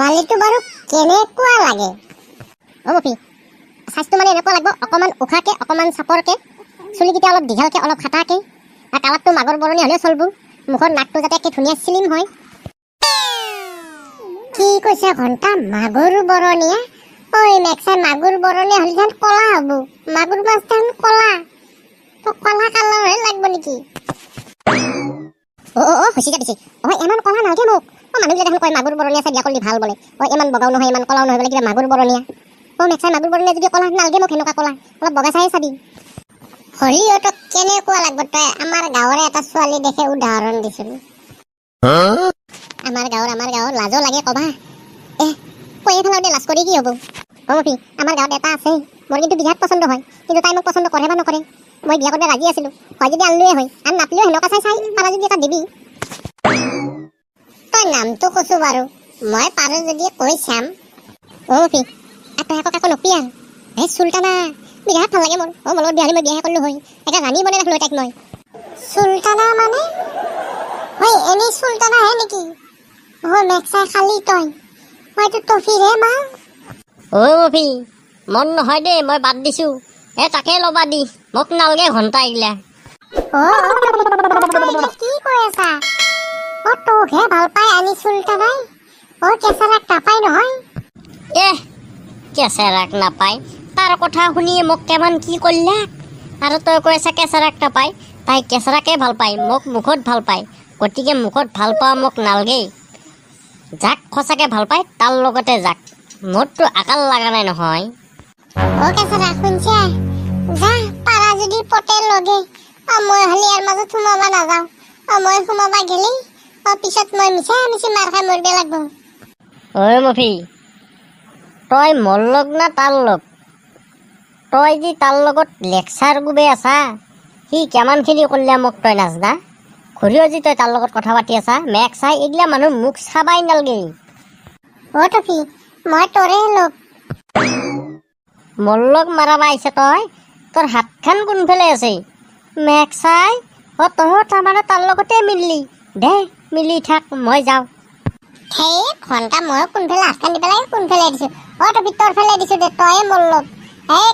ছোৱালীটো বাৰু কেনেকুৱা লাগে? মফি সাইজটো মানে এনেকুৱা লাগিব, অকণমান ওখাকে, অকণমান চাপৰকে, চুলিকেইটা অলপ দীঘলকে, অলপ খাটাকে, আৰু কালাৰটো মাগৰ বৰণি হ'লেও চলিব। মুখৰ নাকটো যাতে একে ধুনীয়া চিলিম হয়। কি কৈছে ঘণ্টা? মাগুৰ বৰণীয়া? ঐ মেক্সাই, মাগুৰ বৰণীয়া হ'লে যেন কলা হ'ব। মাগুৰ মাছ যেন কলা, তো কলা কালাৰহে লাগিব নেকি? হৈছে দিছে। ইমান কলা নালাগে মোক। মানুহবিলাক দেখোন কয় মাগুৰ বৰণীয়া চাই বিয়া কৰিলে ভাল বোলে। ইমান বগাও নহয়, ইমান কলাও নহয় বোলে, কিবা মাগুৰ বৰণীয়া। মেক্সাই, মাগুৰ বৰণীয়া যদি কলা নালাগে মোক, সেনেকুৱা কলা, অলপ বগা চাই চাবি। হ'লেও তোক কেনেকুৱা লাগিব? তই আমাৰ গাঁৱৰে এটা ছোৱালী দেখে উদাহৰণ দিছিল। আমাৰ গাঁৱৰ লাজো লাগে কবা। কৈয়ে পেলাও দে, লাজ কৰি কি হ'ব? মফি, আমাৰ গাঁৱত এটা আছে, মোৰ কিন্তু বিৰাট পচন্দ হয়, কিন্তু তাই মোক পচন্দ কৰে বা নকৰে। মই বিয়া কৰিব ৰাজি আছিলো, হয় যদি আনলোৱে হয়, আৰু নাপলেও সেনেকুৱা চাই পাৰা যদি এটা দিবি। তই নামটো কৈছো বাৰু, মই পাৰো যদি কৈ চাম। মফি, তই কাকো নকবি আৰু। চুলতানা বিৰাট ভাল লাগে মোৰ। মোৰ লগত বিয়া হ'লে মই বিয়াহে কৰিলো হয়, এতিয়া ৰাণী বনাই ৰাখলো তাইক মই। চুলতানা মানে? এনেই চুলতানাহে নেকি? মেক্সাই খালি তই, মইতো টফিৰহে মা। মফি, মন নহয় দেই, মই বাদ দিছো। তাকে ল'বা দি, মোক নালগে ঘণ্টা এইগিলা। কি কৈ আছা? তোকহে ভাল পাই আনি চুলতানাই? কেঁচাৰাক নাপাই নহয়। কেঁচেৰাক নাপায়, তাৰ কথা শুনিয়ে মোক কেমান কি কৰিলা। আৰু তই কৈ আছা কেঁচেৰাক নাপায়? তাই কেঁচেৰাকে ভাল পায়, মোক মুখত ভাল পায়। গতিকে মুখত ভাল পোৱা মোক নালগেই। যাক সঁচাকে ভাল পায় তাৰ লগতে যাক। মোৰতো আকাল লগা নাই নহয়। কেঁচাৰা শুনছা? যা পাৰা যদি পতে লগে। মই হলে ইয়াৰ মাজত সোমাবা নাযাওঁ। মই সোমাবা গেলি পিছত মই মিছা মিছি মাৰ খাই মৰিব লাগব। মফি, তই মোৰ লগ না তাৰ লগ? তই যি তাৰ লগত লেকচাৰ গুবে আছা, সি কিমানখিনি কৰিলে মোক তই নাজনা? ঘূৰিও যি তই তাৰ লগত কথা পাতি আছা, মেক্সাই এইগিলা মানুহ মোক চাবাই নালগে। টফি, মই তৰে লগ। মোৰ লগ মাৰাবা আহিছে তই? তোৰ হাতখন কোনফালে আছে? মেক্সাই, তহঁত তাৰমানে তাৰ লগতে মিললি দে, মিলি থাক, মই যাওঁ। সেই ঘণ্টা মই কোনফালে হাতখন দি পেলাই কোনফালে দিছো? টফি তোৰ ফালে দিছো দে, তয়ে মোৰ লগ।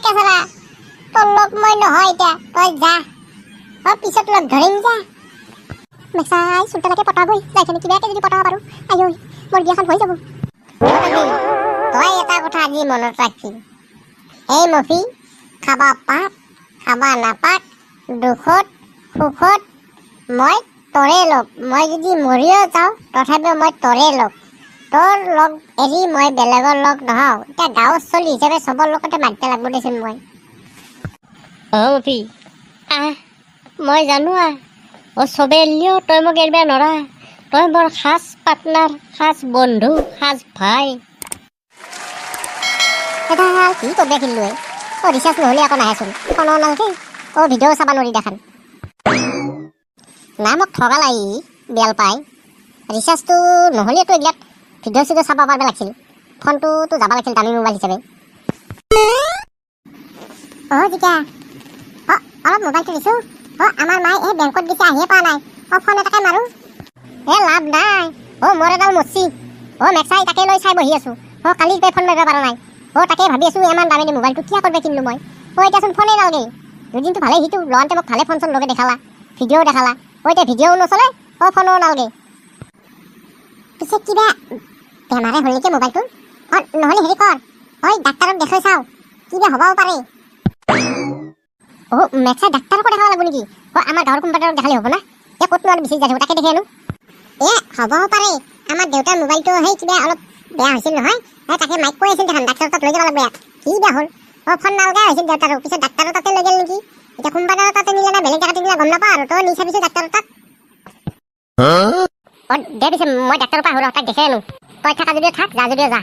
কেঁচাৰা, তোৰ লগ মই নহয় এতিয়া, তই যা। পিছত লগ ধৰিম যা। মেক্সাই চুলতানাকে পটাবই, যাইখিনি কিবাকে যদি পটাব পাৰো, মোৰ বিয়াখন হৈ যাব। তই এটা কথা আজি মনত ৰাখবি। মফি, খাবা পাত, খাবা নাপাত, দুখত সুখত মই তৰে লগ। মই যদি মৰিও যাওঁ তথাপিও মই তৰে লগ। তোৰ লগ এৰি মই বেলেগৰ লগ নহওঁ। এতিয়া গাঁৱৰ চলি হিচাপে চবৰ লগতে মাতিব লাগিব দেচোন মই। মফি, মই জানো চবে এলিও তই মোক এৰিব নৰা। তই মোৰ সাজ পাৰ্টনাৰ, সাজ বন্ধু, সাজ ভাই। কি কৰিব খেলিলো? ৰিচাৰ্জ নহ'লে একো নাহেচোন, ফোনো নালগে, ভিডিঅ' চাবা নোৱাৰি দেখান। না মোক ঠগাল আহি বেল পাই। ৰিচাৰ্জটো নহ'লেতো এইগিলাক ভিডিঅ' চিডিঅ' চাব পাৰিব লাগিছিল। ফোনটোতো যাব লাগিছিল দামী মোবাইল হিচাপে। জিকা, অলপ মোবাইলটো দিছোঁ। আমাৰ মায়ে বেংকত দিছে, আহিয়ে পোৱা নাই। ফোন এটাকে মাৰো। লাভ নাই। মোৰ এডাল মচি। মেক্সাই তাকে লৈ চাই বহি আছো। কালি ফোন মাৰিব পৰা নাই। তাকে ভাবি আছো, ইমান দামী মোবাইলটো কিয় কৰিব কিনিলো মই। এতিয়াচোন ফোনেই নালগে। দুদিনটো ভালেই সিটো লওঁতে মোক ভালে ফোন চোন লগে দেখালা, ভিডিঅ'ও দেখালা। এতিয়া ভিডিঅ'ও নচলে, ফোনো নালগে। পিছে কিবা বেমাৰে হ'ল নেকি মোবাইলটো? নহ'লে হেৰি কৰ, ডাক্তৰক দেখাই চাওঁ, কিবা হ'বও পাৰে। মেক্সাই ডাক্তৰকো দেখাব লাগিব নেকি? আমাৰ গাঁৱৰ কোম্পানীক দেখালে হ'ব না? ক'তনো আৰু বেছি যাই তাকে দেখি আনো। হ'বও পাৰে। আমাৰ দেউতাৰ মোবাইলটো কিবা অলপ বেয়া হৈছিল নহয়, তাকে মাইক কৈ আছিল দেখান ডাক্তৰৰ তাত লৈ যাব লাগিব ইয়াত। কি বেয়া হ'ল? ফোন নালগা হৈছিল দেউতাৰো, পিছত ডাক্তৰৰ তাতে লৈ গেল নেকি? এতিয়া কোম্পানীৰ তাতে নিলে না বেলেগ জেগাতে নিলে গম নাপাওঁ আৰু। তই নি চাবিচোন ডাক্তৰৰ তাত। দে পিছে মই ডাক্তৰৰ পৰা আহোঁ, তাক দেখাই আনো। তই থাকা যদিও থাক, যা যদিও যা।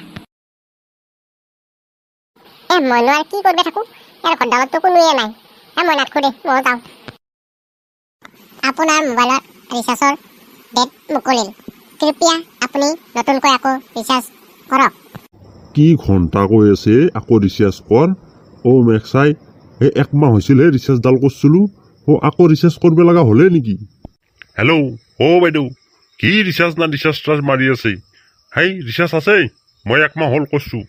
মইনো আৰু কি কৰিব থাকোঁ? ইয়াৰ ঘৰডালততো কোনোৱে নাই। মই নাথাকো দে, ময়ো যাওঁ। আপোনাৰ মোবাইলত ৰিচাৰ্জৰ ডেট মুকলিল। কৃপয়া আপুনি নতুনকৈ আকৌ ৰিচাৰ্জ কৰক। কি ঘণ্টা কৈ আছে আকৌ ৰিচাৰ্জ কৰ? মেক্সাই, একমাহ হৈছিলহে ৰিচাৰ্জডাল কৰিছিলোঁ। আকৌ ৰিচাৰ্জ কৰিব লগা হ'লে নেকি? হেল্ল', বাইদেউ, কি ৰিচাৰ্জ না ৰিচাৰ্জ মাৰি আছে? ৰিচাৰ্জ আছে? মই 1 মাহ হ'ল কৈছোঁ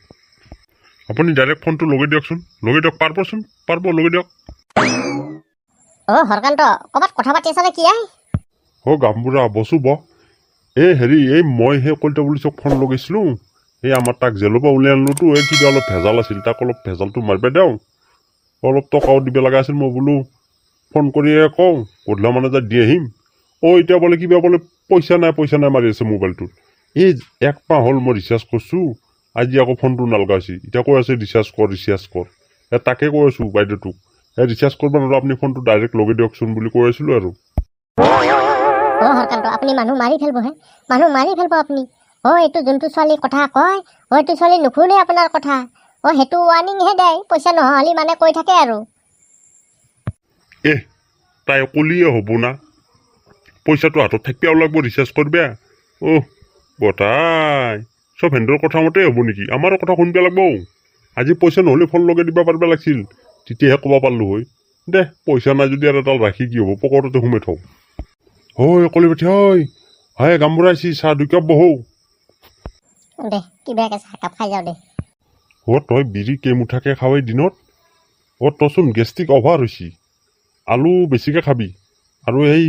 আপুনি ডাইৰেক্ট ফোনটো লগাই দিয়কচোন লগাই দিয়ক পাৰিব লগাই দিয়ক হৰকান্ত ক'ৰবাত কথা পাতি আছা নে কি গামবুঢ়া বসু এই মই সেই কলিতা পুলিচক ফোন লগাইছিলোঁ এই আমাৰ তাক জেলৰ পৰা উলিয়াই আনিলোতো এই কিবা অলপ ভেজাল আছিল তাক অলপ ভেজালটো মাৰিব দিওঁ অলপ টকাও দিব লগা আছিল মই বোলো ফোন কৰিয়ে কওঁ গধূলা মানে যে দি আহিম এতিয়া বোলে কিবা বোলে পইচা নাই মাৰি আছে মোবাইলটোত এই 1 মাহ হ'ল মই ৰিচাৰ্জ কৰিছোঁ আজি আকৌ ফোনটো নালগাইছে এতিয়া কৈ আছে ৰিচাৰ্জ কৰ তাকে কৈ আছোঁ বাইদেউটোক ৰিচাৰ্জ কৰিব নোৱাৰোঁ আপুনি ফোনটো ডাইৰেক্ট লগাই দিয়কচোন বুলি কৈ আছিলোঁ আৰু হৰকান্ত আপুনি মানুহ মাৰি ফেলব আপুনি এইটো যোনটো ছোৱালীৰ কথা কয় এইটো ছোৱালী নুশুনে আপোনাৰ কথা সেইটো ৱাৰ্ণিংহে দেয় পইচা নহ'লে মানে কৈ থাকে আৰু তাই কলিয়ে হ'ব না পইচাটো হাতত থাকিব লাগিব ৰিচাৰ্জ কৰিবা গতাই চব হেণ্ডৰ কথা মতেই হ'ব নেকি আমাৰো কথা শুনিব লাগিব আজি পইচা নহ'লে ফোন লগাই দিব পাৰিব লাগিছিল তেতিয়াহে ক'ব পাৰিলোঁ হয় দে পইচা নাই যদি আৰু এডাল ৰাখি কি হ'ব পকেটতে সোমাই থওঁ কলিবাঠি গামবুঢ়া আহিছি চাহ 2 কাপ বহো দে কিবাকে চাহকাপ খাই যাওঁ দে তই বিড়ি কেইমুঠাকে খাৱেই দিনত তইচোন গেষ্ট্ৰিক অভাৰ হৈছি আলু বেছিকৈ খাবি আৰু এই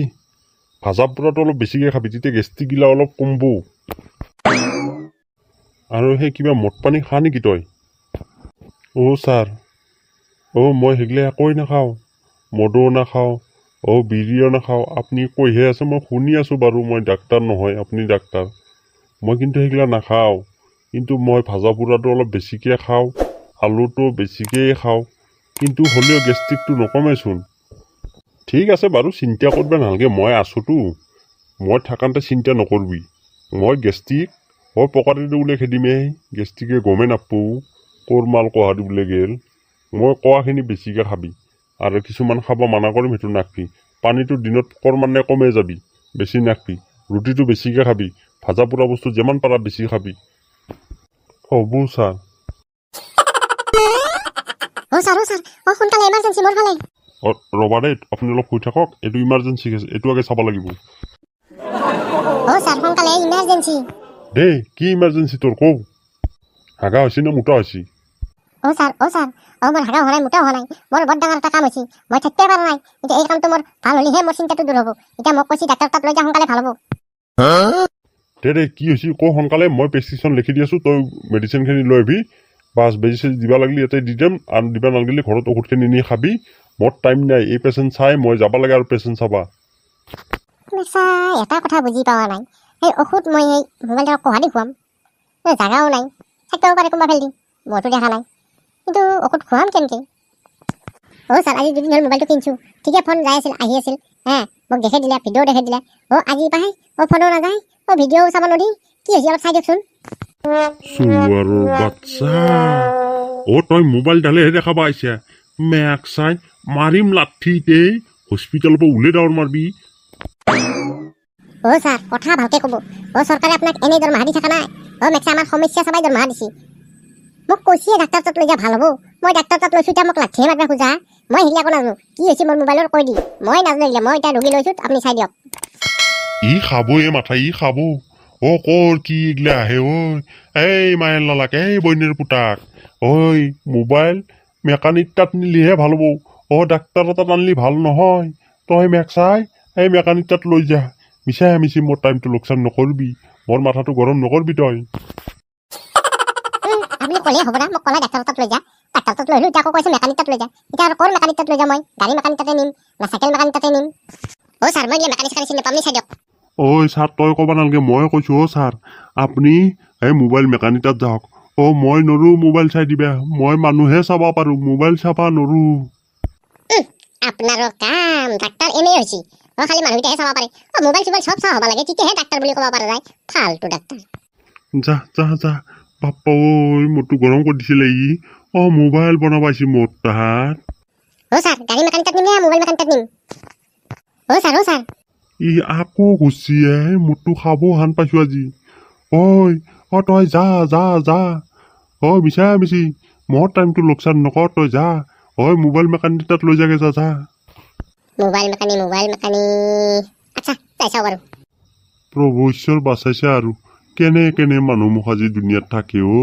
ভাজা পোৰাটো অলপ বেছিকৈ খাবি তেতিয়া গেষ্ট্ৰিকগিলা অলপ কমব আৰু সেই কিবা মদ পানী খা নেকি তই ছাৰ মই সেইগিলা একোৱেই নাখাওঁ মদো নাখাওঁ বিড়িও নাখাওঁ আপুনি কৈহে আছে মই শুনি আছোঁ বাৰু মই ডাক্তৰ নহয় আপুনি ডাক্তৰ মই কিন্তু সেইগিলা নাখাওঁ কিন্তু মই ভাজা পোৰাটো অলপ বেছিকৈ খাওঁ আলুটো বেছিকৈ খাওঁ কিন্তু হ'লেও গেষ্ট্ৰিকটো নকমেচোন ঠিক আছে বাৰু চিন্তা কৰিব নালাগে মই আছোঁতো মই থাকান্তে চিন্তা নকৰিবি মই গেষ্ট্ৰিক পকাতেদি ওলাই খেদিমেই গেষ্ট্ৰিকে গমেই নাপাওঁ ক'ৰ মাল কহা দি ওলাই গেল মই কোৱাখিনি বেছিকৈ খাবি আৰু কিছুমান খাব মানা কৰিম সেইটো নাখাবি পানীটো দিনত মানে কমে যাবি বেছি নাখাবি ৰুটিটো বেছিকৈ খাবি ভাজা পোৰা বস্তু যিমান পাৰা বেছি খাবি হ'ব ছাৰ সোনকালে এমাৰ্জেঞ্চি মোৰ ফালে ৰ'বা দেই আপুনি অলপ শুই থাকক এইটো ইমাৰ্জেঞ্চি আছে এইটো আগে চাব লাগিব ছাৰ সোনকালে ইমাৰ্জেঞ্চি দেই কি ইমাৰ্জেঞ্চি তোৰ কওঁ হাগা হৈছে নে মোটা হৈছে ছাৰ মোৰ হাগা হোৱা নাই মোটা হোৱা নাই মোৰ বৰ ডাঙৰ এটা কাম হৈছে মই থাকিব পৰা নাই এতিয়া এই কামটো মোৰ ভাল হ'লেহে মোৰ চিন্তাটো দূৰ হ'ব এতিয়া মোক কৈছে ডাক্তৰ তাত লৈ যা সোনকালে ভাল হ'ব দে কি হৈছে ক সোনকালে মই প্ৰেছক্ৰিপশ্যন লিখি দি আছোঁ তই মেডিচিনখিনি লৈ আহিবি বাছ বেজি চেজি দিব লাগিলে ইয়াতে দি দিম আৰু দিব নালাগিলে ঘৰত ঔষধখিনি নি খাবি মোৰ টাইম নাই এই পেচেণ্ট চাই মই যাব লাগে আৰু পেচেণ্ট চাবা এটা কথা বুজি পোৱা নাই সেই ঔষধ মই এই মোবাইলটো কহা দি খুৱাম জাগাও নাই থাকিব পাৰে কোনোবা ফেলদি মইতো দেখা নাই কিন্তু ঔষধ খুৱাম কেনেকৈ ছাৰ আজি 2 দিন হ'ল মোবাইলটো কিনিছোঁ ঠিকে ফোন যাই আছিল আহি আছিল মোক দেখাই দিলে ভিডিঅ' দেখাই দিলে আজি পাই ফোনো নাযায় ভিডিঅ'ও চাব নোৱাৰি কি হৈছে অলপ চাই দিয়কচোন চোৱাৰৰ বাচ্চা তই মোবাইল ডালেহে দেখাব আহিছা মেক চাই মাৰিম লাঠিতে হস্পিটেলৰ পৰা উলাই দাৱৰ মাৰবি ছাৰ কথা ভালকে ক'ব চৰকাৰে আপোনাক এনেই দৰমহা দি থকা নাই মেক্সে আমাৰ সমস্যা চাবাই দৰমহা দিছে মোক কৈছে ডাক্তৰ তাত লৈ যা ভাল হ'ব মই ডাক্তৰ তাত লৈছোঁ এতিয়া মোক লাঠিয়ে মাৰিব খোজা মই সেইগিলা একো নাজানো কি হৈছে মোৰ মোবাইলৰ কৈ দি মই নাজানো এইগিলা মই এতিয়া ৰোগী লৈছোঁ আপুনি চাই দিয়ক খাব মাথা খাব কৰ কি এইগিলা আহে এই মায়ের লালাক এই বইনের পুতাক মোবাইল মেকানিক তাত নিলিহে ভাল হ'ব ডাক্তার তাত আনলি ভাল নহয় তই মেকচাই এই মেকানিক তাত লৈ যা মিছাই মিছি মোৰ টাইমটো লোকচান নকৰবি মোৰ মাথাটো গৰম নকৰবি তই আপুনি ক'লে হ'ব না মোক ক'লে ডাক্তাৰ তাত লৈ যা ডাক্তাৰ তাত লৈ আহিলোঁ এতিয়া আকৌ কৈছে মেকানিক তাত লৈ যা এতিয়া আৰু ক'ৰ মেকানিক তাত লৈ যা মই গাড়ী মেকানিক তাতে নিম না চাইকেল মেকানিক তাতে নিম ছাৰ মই মেকানিক চিনি নাপাম চাই দিয়ক ছাৰ তই ক'ব নালাগে মই কৈছোঁ ছাৰ আপুনি এই মোবাইল মেকানিক তাত যাওক মই নৰোঁ মোবাইল চাই দিবা মই মানুহে চাব পাৰোঁ মোবাইল চাবা নৰোঁ আপোনাৰো কাম ডাক্তাৰ এনেই হৈছে খালি মানুহকেইটাহে চাব পাৰে মোবাইল চোবাইল চব চাব হ'ব লাগে তেতিয়াহে ডাক্তাৰ বুলি ক'ব পৰা যায় ফাল্টু ডাক্তাৰ যা বাপ্পা মোৰটো গৰম কৰি দিছিলে মোবাইল বনাব আহিছে মোৰ তাহাত ছাৰ গাড়ী মেকানিক তাত নিম নে মোবাইল মেকানিক তাত নিম ছাৰ আকৌ গুচি মোৰটো খাব হান পাইছোঁ আজি তই যা মিছাই মিছি মোৰ টাইমটো লোকচান নকৰ তই যা মোবাইল মেকানিক তাত লৈ যাগে যা মোবাইল মেকানিক আচ্ছা যাই চাওঁ বাৰু প্ৰভু ঈশ্বৰ বাচাইছে আৰু কেনে কেনে মানুহ মুখ আজি দুনিয়াত থাকে ঐ